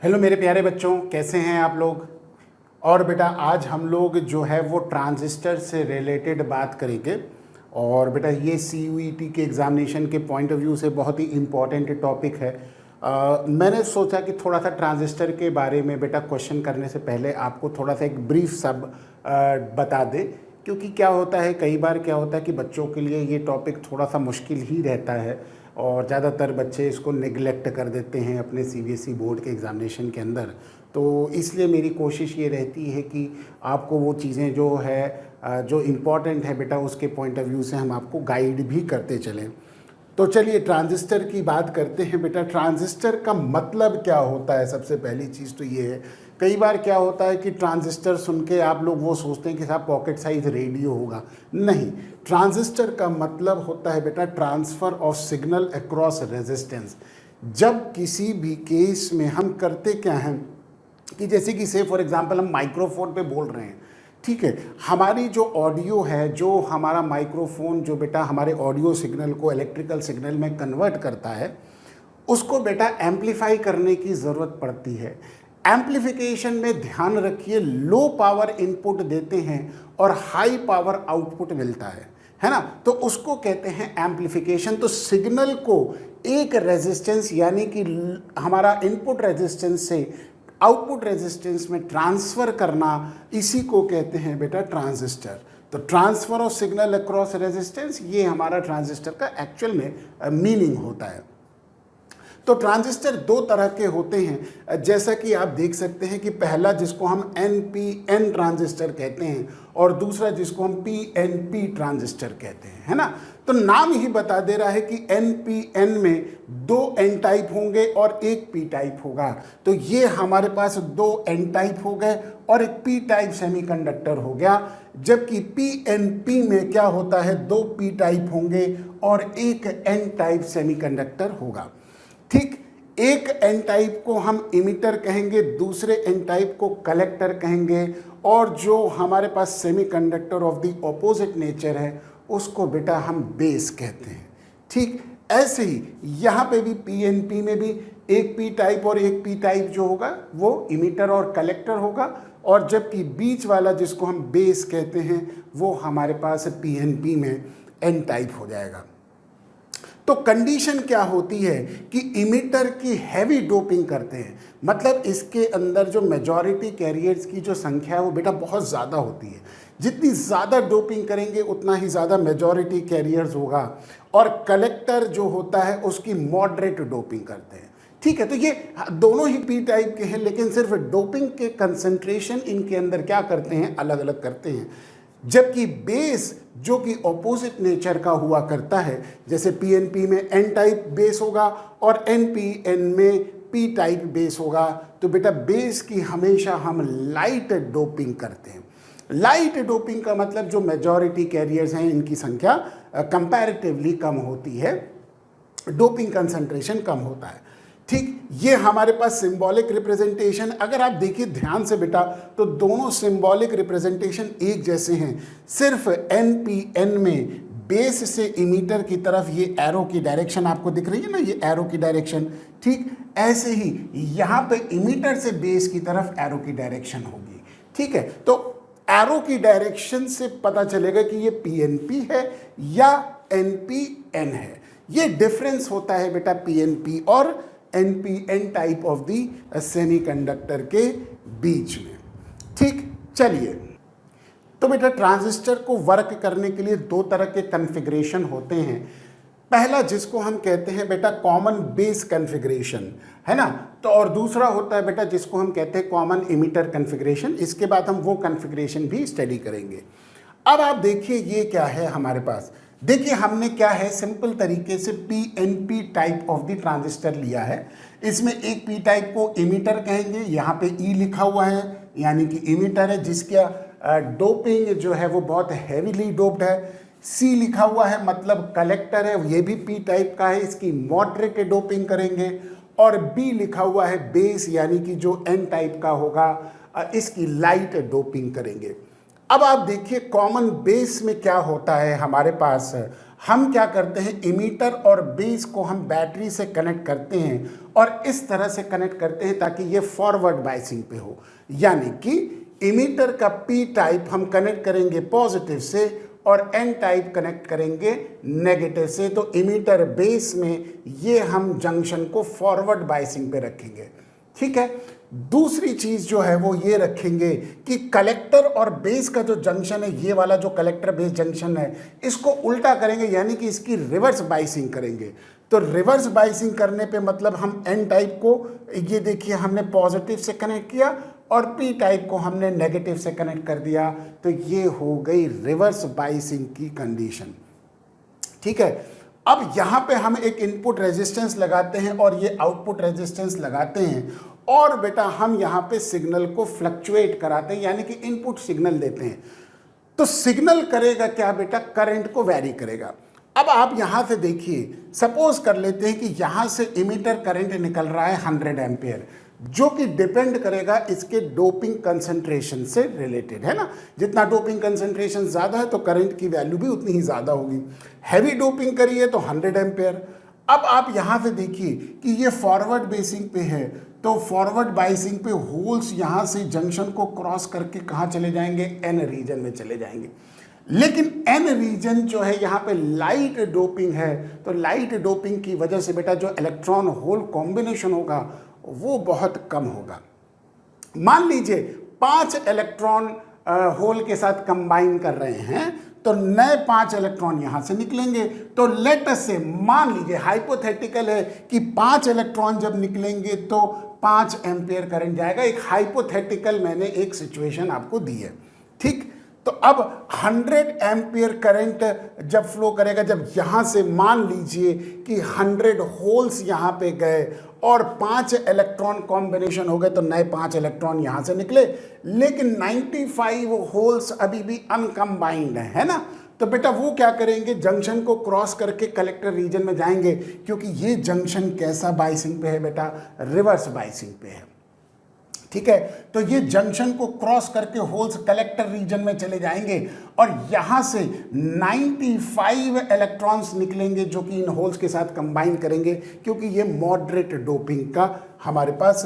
Hello मेरे प्यारे बच्चों, कैसे हैं आप लोग। और बेटा आज हम लोग जो है वो ट्रांजिस्टर से रिलेटेड बात करेंगे। और बेटा ये CUET के एग्ज़ामिनेशन के पॉइंट ऑफ व्यू से बहुत ही इम्पॉर्टेंट टॉपिक है। मैंने सोचा कि थोड़ा सा ट्रांजिस्टर के बारे में बेटा क्वेश्चन करने से पहले आपको थोड़ा सा एक ब्रीफ सब बता दें, क्योंकि क्या होता है कई बार क्या होता है कि बच्चों के लिए ये टॉपिक थोड़ा सा मुश्किल ही रहता है और ज़्यादातर बच्चे इसको नेग्लेक्ट कर देते हैं अपने CBSE बोर्ड के एग्ज़ामिनेशन के अंदर। तो इसलिए मेरी कोशिश ये रहती है कि आपको वो चीज़ें जो है जो इम्पॉर्टेंट है बेटा उसके पॉइंट ऑफ व्यू से हम आपको गाइड भी करते चलें। तो चलिए ट्रांजिस्टर की बात करते हैं बेटा। ट्रांजिस्टर का मतलब क्या होता है, सबसे पहली चीज़ तो ये है। कई बार क्या होता है कि ट्रांजिस्टर सुन के आप लोग वो सोचते हैं कि साहब पॉकेट साइज रेडियो होगा। नहीं, ट्रांजिस्टर का मतलब होता है बेटा transfer of signal across resistance. जब किसी भी केस में हम करते क्या हैं कि जैसे कि से फॉर एग्जांपल हम माइक्रोफोन पे बोल रहे हैं, ठीक है, हमारी जो ऑडियो है, जो हमारा माइक्रोफोन जो बेटा हमारे ऑडियो सिग्नल को इलेक्ट्रिकल सिग्नल में कन्वर्ट करता है, उसको बेटा एम्पलीफाई करने की ज़रूरत पड़ती है। एम्पलीफिकेशन में ध्यान रखिए, लो पावर इनपुट देते हैं और हाई पावर आउटपुट मिलता है ना, तो उसको कहते हैं एम्पलीफिकेशन। तो सिग्नल को एक रेजिस्टेंस यानी कि हमारा इनपुट रेजिस्टेंस से आउटपुट रेजिस्टेंस में ट्रांसफ़र करना, इसी को कहते हैं बेटा ट्रांजिस्टर। तो transfer of signal across resistance, ये हमारा ट्रांजिस्टर का एक्चुअल में मीनिंग होता है। तो ट्रांजिस्टर दो तरह के होते हैं, जैसा कि आप देख सकते हैं कि पहला जिसको हम NPN ट्रांजिस्टर कहते हैं और दूसरा जिसको हम PNP ट्रांजिस्टर कहते हैं, है ना। तो नाम ही बता दे रहा है कि NPN में दो N टाइप होंगे और एक P टाइप होगा। तो ये हमारे पास दो N टाइप हो गए और एक P टाइप सेमीकंडक्टर हो गया। जबकि PNP में क्या होता है, दो P टाइप होंगे और एक N टाइप सेमीकंडक्टर होगा। ठीक, एक N टाइप को हम इमिटर कहेंगे, दूसरे N टाइप को कलेक्टर कहेंगे, और जो हमारे पास semiconductor of the opposite nature है उसको बेटा हम बेस कहते हैं। ठीक, ऐसे ही यहाँ पे भी PNP में भी एक P टाइप और एक P टाइप जो होगा वो इमिटर और कलेक्टर होगा, और जबकि बीच वाला जिसको हम बेस कहते हैं वो हमारे पास PNP में N टाइप हो जाएगा। तो कंडीशन क्या होती है कि इमिटर की हैवी डोपिंग करते हैं, मतलब इसके अंदर जो मेजॉरिटी कैरियर्स की जो संख्या है वो बेटा बहुत ज़्यादा होती है। जितनी ज़्यादा डोपिंग करेंगे उतना ही ज़्यादा मेजॉरिटी कैरियर्स होगा, और कलेक्टर जो होता है उसकी मॉडरेट डोपिंग करते हैं। ठीक है, तो ये दोनों ही P टाइप के हैं, लेकिन सिर्फ डोपिंग के कंसंट्रेशन इनके अंदर क्या करते हैं, अलग अलग करते हैं। जबकि बेस जो कि ऑपोजिट नेचर का हुआ करता है, जैसे PNP में N टाइप बेस होगा और NPN में P टाइप बेस होगा, तो बेटा बेस की हमेशा हम लाइट डोपिंग करते हैं। लाइट डोपिंग का मतलब जो मेजॉरिटी कैरियर्स हैं इनकी संख्या कंपैरेटिवली कम होती है, डोपिंग कंसंट्रेशन कम होता है। ठीक, ये हमारे पास सिंबॉलिक रिप्रेजेंटेशन, अगर आप देखिए ध्यान से बेटा तो दोनों सिंबॉलिक रिप्रेजेंटेशन एक जैसे हैं। सिर्फ NPN में बेस से इमीटर की तरफ ये एरो की डायरेक्शन आपको दिख रही है ना, ये एरो की डायरेक्शन। ठीक, ऐसे ही यहाँ पे इमीटर से बेस की तरफ एरो की डायरेक्शन होगी। ठीक है, तो एरो की डायरेक्शन से पता चलेगा कि ये PNP है या NPN है। ये डिफरेंस होता है बेटा PNP और NPN type of the semiconductor के बीच में। ठीक, चलिए, तो बेटा ट्रांजिस्टर को वर्क करने के लिए दो तरह के कॉन्फ़िगरेशन होते हैं। पहला जिसको हम कहते हैं बेटा कॉमन बेस कॉन्फ़िगरेशन, है ना, तो और दूसरा होता है बेटा जिसको हम कहते हैं कॉमन इमिटर कॉन्फ़िगरेशन। इसके बाद हम वो कॉन्फ़िगरेशन भी स्टडी करेंगे। अब आप देखिए ये क्या है हमारे पास। देखिए हमने क्या है, सिंपल तरीके से PNP type of the transistor लिया है। इसमें एक P टाइप को इमिटर कहेंगे, यहाँ पे E लिखा हुआ है यानी कि इमिटर है, जिसका डोपिंग जो है वो बहुत हैवीली डोप्ड है। C लिखा हुआ है मतलब कलेक्टर है, ये भी P टाइप का है, इसकी मॉडरेट डोपिंग करेंगे। और B लिखा हुआ है बेस यानी कि जो N टाइप का होगा, इसकी लाइट डोपिंग करेंगे। अब आप देखिए कॉमन बेस में क्या होता है हमारे पास। हम क्या करते हैं, इमीटर और बेस को हम बैटरी से कनेक्ट करते हैं और इस तरह से कनेक्ट करते हैं ताकि ये फॉरवर्ड बायसिंग पे हो। यानी कि इमीटर का पी टाइप हम कनेक्ट करेंगे पॉजिटिव से और एन टाइप कनेक्ट करेंगे नेगेटिव से। तो इमीटर बेस में ये हम जंक्शन को फॉरवर्ड बायसिंग पे रखेंगे। ठीक है, दूसरी चीज जो है वो ये रखेंगे कि कलेक्टर और बेस का जो जंक्शन है, ये वाला जो कलेक्टर बेस जंक्शन है, इसको उल्टा करेंगे, यानी कि इसकी रिवर्स बाइसिंग करेंगे। तो रिवर्स बाइसिंग करने पे मतलब हम एन टाइप को, ये देखिए हमने पॉजिटिव से कनेक्ट किया और पी टाइप को हमने नेगेटिव से कनेक्ट कर दिया, तो ये हो गई रिवर्स बाइसिंग की कंडीशन। ठीक है, अब यहां पे हम एक इनपुट रेजिस्टेंस लगाते हैं और ये आउटपुट रेजिस्टेंस लगाते हैं और बेटा हम यहां पे सिग्नल को फ्लक्चुएट कराते हैं, यानी कि इनपुट सिग्नल देते हैं। तो सिग्नल करेगा क्या बेटा, करंट को वैरी करेगा। अब आप यहां से देखिए, सपोज कर लेते हैं कि यहां से इमीटर करंट निकल रहा है 100 एम्पियर, जो कि डिपेंड करेगा इसके डोपिंग कंसंट्रेशन से रिलेटेड है ना। जितना डोपिंग कंसंट्रेशन ज़्यादा है तो करंट की वैल्यू भी उतनी ही ज़्यादा होगी। हैवी डोपिंग करी है तो 100 एम्पेयर। अब आप यहाँ से देखिए कि ये फॉरवर्ड बेसिंग पे है, तो फॉरवर्ड बाइसिंग पे होल्स यहाँ से जंक्शन को क्रॉस करके कहाँ चले जाएंगे, एन रीजन में चले जाएंगे। लेकिन एन रीजन जो है यहाँ पे लाइट डोपिंग है, तो लाइट डोपिंग की वजह से बेटा जो इलेक्ट्रॉन होल कॉम्बिनेशन होगा वो बहुत कम होगा। मान लीजिए 5 इलेक्ट्रॉन होल के साथ कंबाइन कर रहे हैं, तो नए 5 इलेक्ट्रॉन यहां से निकलेंगे। तो लेट अस से, मान लीजिए हाइपोथेटिकल है कि 5 इलेक्ट्रॉन जब निकलेंगे तो 5 एम्पियर करंट जाएगा। एक हाइपोथेटिकल मैंने एक सिचुएशन आपको दी है। ठीक, तो अब 100 एम्पियर करंट जब फ्लो करेगा, जब यहां से मान लीजिए कि 100 होल्स यहां पे गए और 5 इलेक्ट्रॉन कॉम्बिनेशन हो गए, तो नए 5 इलेक्ट्रॉन यहां से निकले, लेकिन 95 होल्स अभी भी अनकम्बाइंड है ना। तो बेटा वो क्या करेंगे, जंक्शन को क्रॉस करके कलेक्टर रीजन में जाएंगे, क्योंकि ये जंक्शन कैसा बाइसिंग पे है बेटा, रिवर्स बाइसिंग पे है। ठीक है, तो ये जंक्शन को क्रॉस करके होल्स कलेक्टर रीजन में चले जाएंगे और यहां से 95 इलेक्ट्रॉन्स निकलेंगे जो कि इन होल्स के साथ कंबाइन करेंगे, क्योंकि ये मॉडरेट डोपिंग का हमारे पास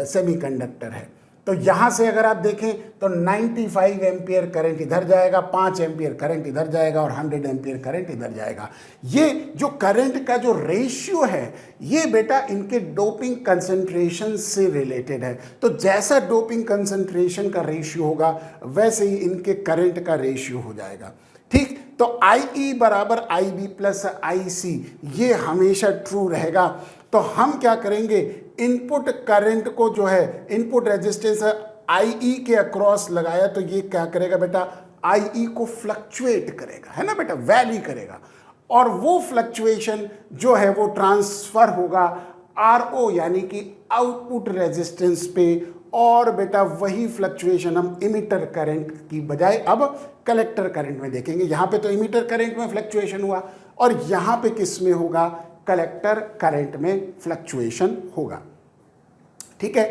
सेमीकंडक्टर है। तो यहां से अगर आप देखें तो 95 एम्पियर करंट इधर जाएगा, 5 एम्पियर करंट इधर जाएगा और 100 एम्पियर करंट इधर जाएगा। ये जो करंट का जो रेशियो है, ये बेटा इनके डोपिंग कंसंट्रेशन से रिलेटेड है। तो जैसा डोपिंग कंसंट्रेशन का रेशियो होगा वैसे ही इनके करंट का रेशियो हो जाएगा। ठीक, तो IE बराबर IB प्लस IC, ये हमेशा ट्रू रहेगा। तो हम क्या करेंगे, इनपुट करंट को जो है, इनपुट रेजिस्टेंस IE के अक्रॉस लगाया, तो ये क्या करेगा बेटा, IE को फ्लक्चुएट करेगा, है ना बेटा, वैली करेगा। और वो फ्लक्चुएशन जो है वो ट्रांसफर होगा RO यानी कि आउटपुट रेजिस्टेंस पे, और बेटा वही फ्लक्चुएशन हम इमीटर करंट की बजाय अब कलेक्टर करंट में देखेंगे। यहाँ पे तो इमीटर करंट में फ्लक्चुएशन हुआ और यहाँ पे किस में होगा, कलेक्टर करंट में फ्लक्चुएशन होगा। ठीक है,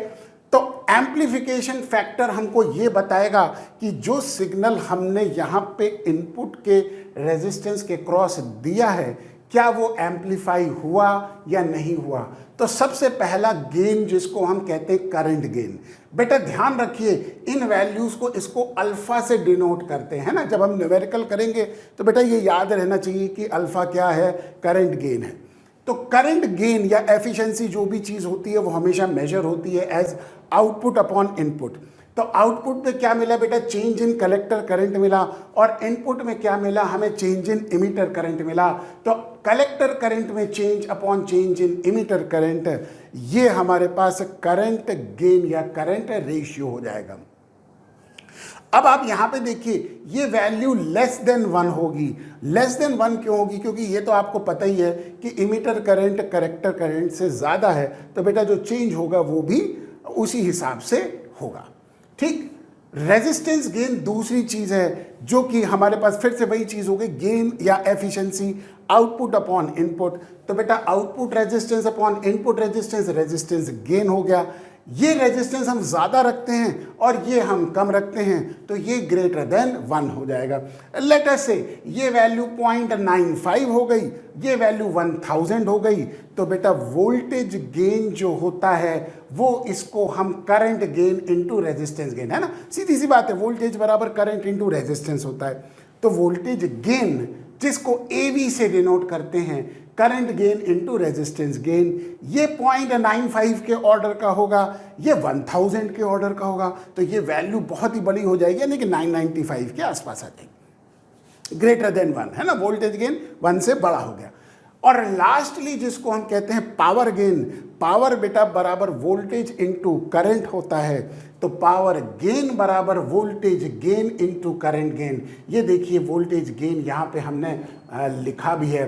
तो एम्प्लीफिकेशन फैक्टर हमको ये बताएगा कि जो सिग्नल हमने यहाँ पे इनपुट के रेजिस्टेंस के क्रॉस दिया है, क्या वो एम्प्लीफाई हुआ या नहीं हुआ। तो सबसे पहला गेन जिसको हम कहते हैं करंट गेन, बेटा ध्यान रखिए इन वैल्यूज को, इसको अल्फा से डिनोट करते हैं ना। जब हम न्यूमेरिकल करेंगे तो बेटा ये याद रहना चाहिए कि अल्फा क्या है, करंट गेन है। तो करंट गेन या एफिशिएंसी जो भी चीज़ होती है वो हमेशा मेजर होती है एज आउटपुट अपॉन इनपुट। तो आउटपुट में क्या मिला बेटा, चेंज इन कलेक्टर करंट मिला, और इनपुट में क्या मिला, हमें चेंज इन इमीटर करंट मिला। तो कलेक्टर करंट में change upon change in emitter current, ये हमारे पास करंट गेन या करंट रेशियो हो जाएगा। अब आप यहां पे देखिए ये वैल्यू लेस देन 1 होगी। लेस देन 1 क्यों होगी, क्योंकि ये तो आपको पता ही है कि इमीटर करंट कलेक्टर करंट से ज़्यादा है, तो बेटा जो चेंज होगा वो भी उसी हिसाब से होगा। ठीक, रेजिस्टेंस गेन दूसरी चीज़ है जो कि हमारे पास फिर से वही चीज़ हो गई, गेन या एफिशिएंसी आउटपुट अपॉन इनपुट। तो बेटा output resistance upon input resistance, resistance gain हो गया। ये रेजिस्टेंस हम ज़्यादा रखते हैं और ये हम कम रखते हैं, तो ये ग्रेटर देन 1 हो जाएगा। लेट अस से ये वैल्यू 0.95 हो गई, ये वैल्यू 1000 हो गई, तो बेटा वोल्टेज गेन जो होता है वो इसको हम current gain into resistance gain, है ना, सीधी सी बात है, वोल्टेज बराबर करंट इनटू रेजिस्टेंस होता है। तो वोल्टेज गेन जिसको AV से डिनोट करते हैं, current gain into resistance gain, ये 0.95 के ऑर्डर का होगा, ये 1000 के ऑर्डर का होगा, तो ये वैल्यू बहुत ही बड़ी हो जाएगी, यानी कि 995 के आसपास आ जाएगी, ग्रेटर देन 1, है ना, वोल्टेज गेन 1 से बड़ा हो गया। और लास्टली जिसको हम कहते हैं पावर गेन, पावर बेटा बराबर वोल्टेज इनटू करंट होता है, तो पावर गेन बराबर voltage gain into current gain. ये देखिए वोल्टेज गेन यहाँ पे हमने लिखा भी है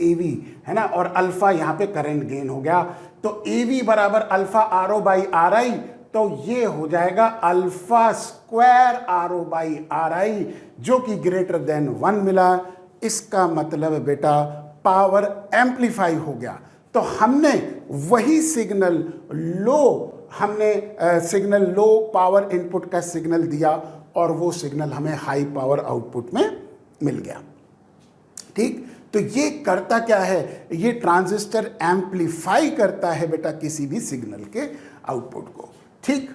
AV, है ना, और अल्फा यहाँ पे करंट गेन हो गया, तो AV बराबर अल्फा RO बाई RI, तो ये हो जाएगा alpha square RO by RI, जो कि ग्रेटर देन 1 मिला। इसका मतलब बेटा पावर एम्पलीफाई हो गया। तो हमने वही signal signal low power input का सिग्नल दिया और वो सिग्नल हमें हाई पावर आउटपुट में मिल गया। ठीक, तो ये करता क्या है, ये ट्रांजिस्टर एम्पलीफाई करता है बेटा किसी भी सिग्नल के आउटपुट को। ठीक,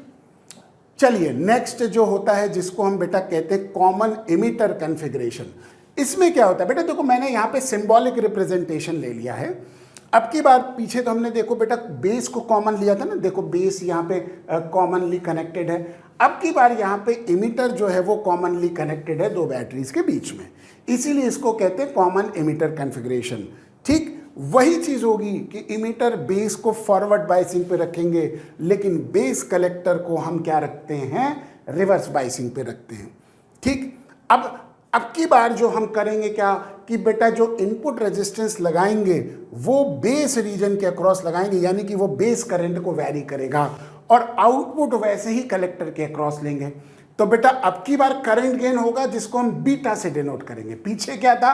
चलिए नेक्स्ट जो होता है जिसको हम बेटा कहते हैं कॉमन इमिटर कॉन्फ़िगरेशन। इसमें क्या होता है बेटा, देखो मैंने यहाँ पे सिंबॉलिक रिप्रेजेंटेशन ले लिया है। अब की बार पीछे तो हमने देखो बेटा बेस को कॉमन लिया था ना, देखो बेस यहाँ पे कॉमनली कनेक्टेड है। अब की बार यहाँ पे इमिटर जो है वो कॉमनली कनेक्टेड है दो बैटरीज के बीच में, इसीलिए इसको कहते हैं कॉमन इमिटर कॉन्फ़िगरेशन। ठीक, वही चीज होगी कि इमिटर बेस को फॉरवर्ड बाइसिंग पे रखेंगे, लेकिन बेस कलेक्टर को हम क्या रखते हैं, रिवर्स बाइसिंग पे रखते हैं। ठीक, अब की बार जो हम करेंगे क्या कि बेटा जो इनपुट रेजिस्टेंस लगाएंगे वो बेस रीजन के अक्रॉस लगाएंगे, यानी कि वो बेस करंट को वैरी करेगा, और आउटपुट वैसे ही कलेक्टर के अक्रॉस लेंगे। तो बेटा अब की बार करंट गेन होगा जिसको हम बीटा से डिनोट करेंगे। पीछे क्या था,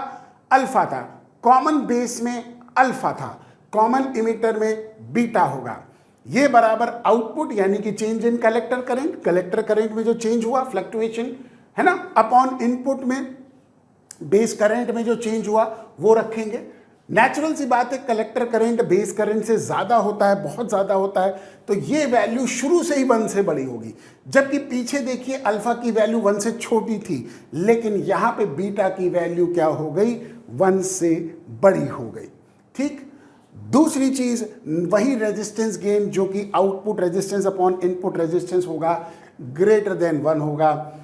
अल्फा था, कॉमन बेस में अल्फा था, कॉमन इमिटर में बीटा होगा। ये बराबर आउटपुट यानी कि change in collector current, collector current में जो चेंज हुआ फ्लक्चुएशन, है ना, अपॉन इनपुट में बेस करंट में जो चेंज हुआ वो रखेंगे। नेचुरल सी बात है, कलेक्टर करंट बेस करंट से ज़्यादा होता है, बहुत ज़्यादा होता है, तो ये वैल्यू शुरू से ही 1 से बड़ी होगी। जबकि पीछे देखिए अल्फा की वैल्यू 1 से छोटी थी, लेकिन यहाँ पे बीटा की वैल्यू क्या हो गई, 1 से बड़ी हो गई। ठीक, दूसरी चीज़ वही रेजिस्टेंस गेन जो कि output resistance upon input resistance होगा, ग्रेटर देन 1 होगा।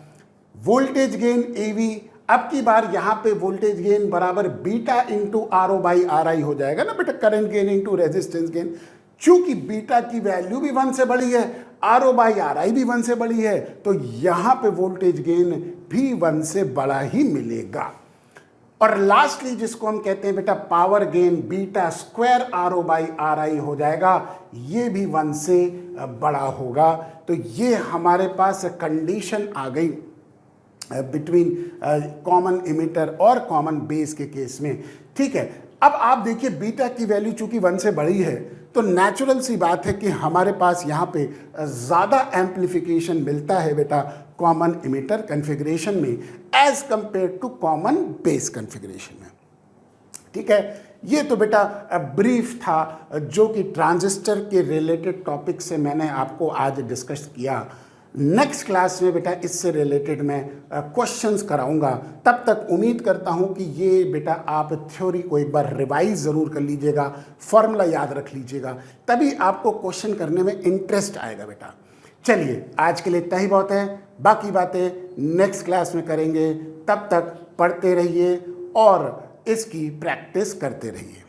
वोल्टेज गेन AV, अब की बार यहाँ पे वोल्टेज गेन बराबर beta into RO by RI हो जाएगा ना बेटा, current gain into resistance gain. चूंकि बीटा की वैल्यू भी 1 से बड़ी है, RO बाई RI भी 1 से बड़ी है, तो यहाँ पे वोल्टेज गेन भी 1 से बड़ा ही मिलेगा। और लास्टली जिसको हम कहते हैं बेटा power gain, beta square RO by RI हो जाएगा, ये भी 1 से बड़ा होगा। तो ये हमारे पास कंडीशन आ गई बिटवीन कॉमन इमिटर और कॉमन बेस के केस में। ठीक है, अब आप देखिए बीटा की वैल्यू चूंकि 1 से बड़ी है, तो नेचुरल सी बात है कि हमारे पास यहाँ पे ज़्यादा एम्पलीफिकेशन मिलता है बेटा कॉमन इमिटर कॉन्फ़िगरेशन में as compare to common base configuration में। ठीक है, ये तो बेटा ब्रीफ था जो कि ट्रांजिस्टर के रिलेटेड टॉपिक से मैंने आपको आज डिस्कस किया। नेक्स्ट क्लास में बेटा इससे रिलेटेड मैं क्वेश्चंस कराऊंगा। तब तक उम्मीद करता हूं कि ये बेटा आप थ्योरी को एक बार रिवाइज ज़रूर कर लीजिएगा, फॉर्मूला याद रख लीजिएगा, तभी आपको क्वेश्चन करने में इंटरेस्ट आएगा बेटा। चलिए आज के लिए इतना ही बहुत है, बाकी बातें नेक्स्ट क्लास में करेंगे। तब तक पढ़ते रहिए और इसकी प्रैक्टिस करते रहिए।